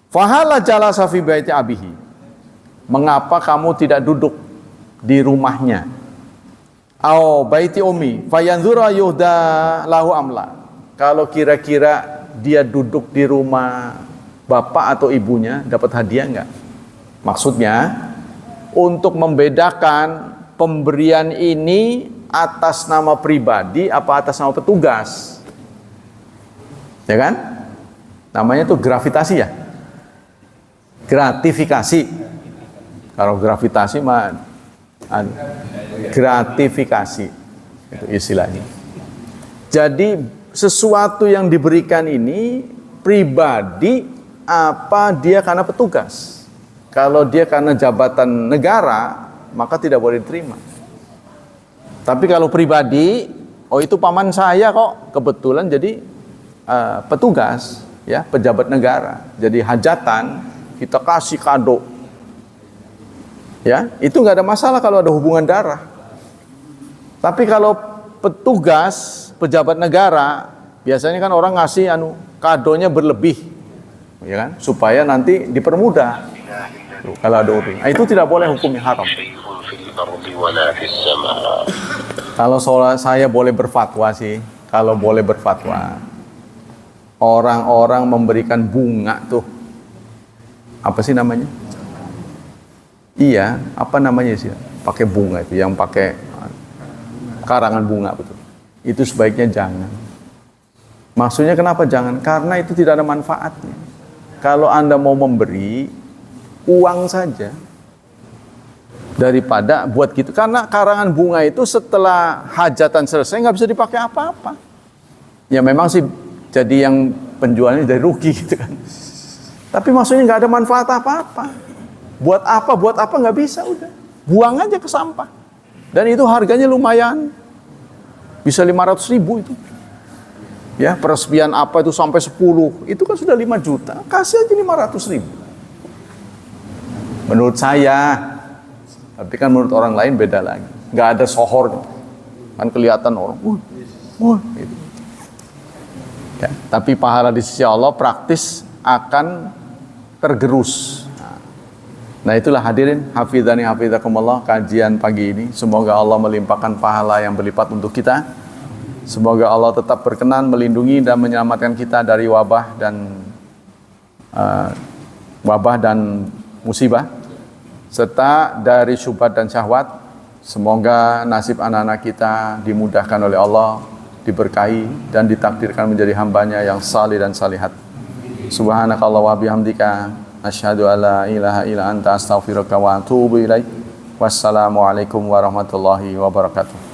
Speaker 1: Fahala jalasa fi baiti abihi. Mengapa kamu tidak duduk di rumahnya? Au baiti ummi, fayanzura yuhda lahu amla. Kalau kira-kira dia duduk di rumah bapak atau ibunya, dapat hadiah enggak? Maksudnya, untuk membedakan pemberian ini atas nama pribadi apa atas nama petugas, ya kan? Namanya tuh gravitasi ya, gratifikasi. Kalau gravitasi mah gratifikasi itu istilahnya. Jadi sesuatu yang diberikan ini pribadi apa dia karena petugas. Kalau dia karena jabatan negara maka tidak boleh diterima. Tapi kalau pribadi, oh itu paman saya kok, kebetulan jadi petugas, ya, pejabat negara. Jadi hajatan kita kasih kado, ya, itu nggak ada masalah kalau ada hubungan darah. Tapi kalau petugas, pejabat negara, biasanya kan orang ngasih kadonya berlebih, ya kan, supaya nanti dipermudah. Tuh, kalau ada urusan, itu tidak boleh, hukumnya haram. Kalau saya boleh berfatwa sih, kalau boleh berfatwa, orang-orang memberikan bunga tuh, apa sih namanya? Iya, apa namanya sih? Pakai bunga itu, yang pakai karangan bunga betul. Itu sebaiknya jangan. Maksudnya kenapa jangan? Karena itu tidak ada manfaatnya. Kalau Anda mau memberi uang saja, daripada buat gitu. Karena karangan bunga itu setelah hajatan selesai nggak bisa dipakai apa-apa. Ya memang sih jadi yang penjualnya jadi rugi gitu kan. Tapi maksudnya nggak ada manfaat apa-apa. Buat apa nggak bisa, udah. Buang aja ke sampah. Dan itu harganya lumayan. Bisa 500.000 itu. Ya, peresmian apa itu sampai 10. Itu kan sudah 5 juta. Kasih aja 500.000. Menurut saya. Tapi kan menurut orang lain beda lagi. Nggak ada sohor. Kan kelihatan orang. Gitu. Ya, tapi pahala di sisi Allah praktis akan tergerus. Nah itulah hadirin, hafidhani hafidhakumullah, kajian pagi ini. Semoga Allah melimpahkan pahala yang berlipat untuk kita. Semoga Allah tetap berkenan melindungi dan menyelamatkan kita dari wabah dan musibah, serta dari syubhat dan syahwat. Semoga nasib anak-anak kita dimudahkan oleh Allah, diberkahi dan ditakdirkan menjadi hambanya yang salih dan salihat. Subhanakallah wa bihamdika asyhadu alla ilaha illa anta astaghfiruka wa atubu ilaik. Wassalamualaikum warahmatullahi wabarakatuh.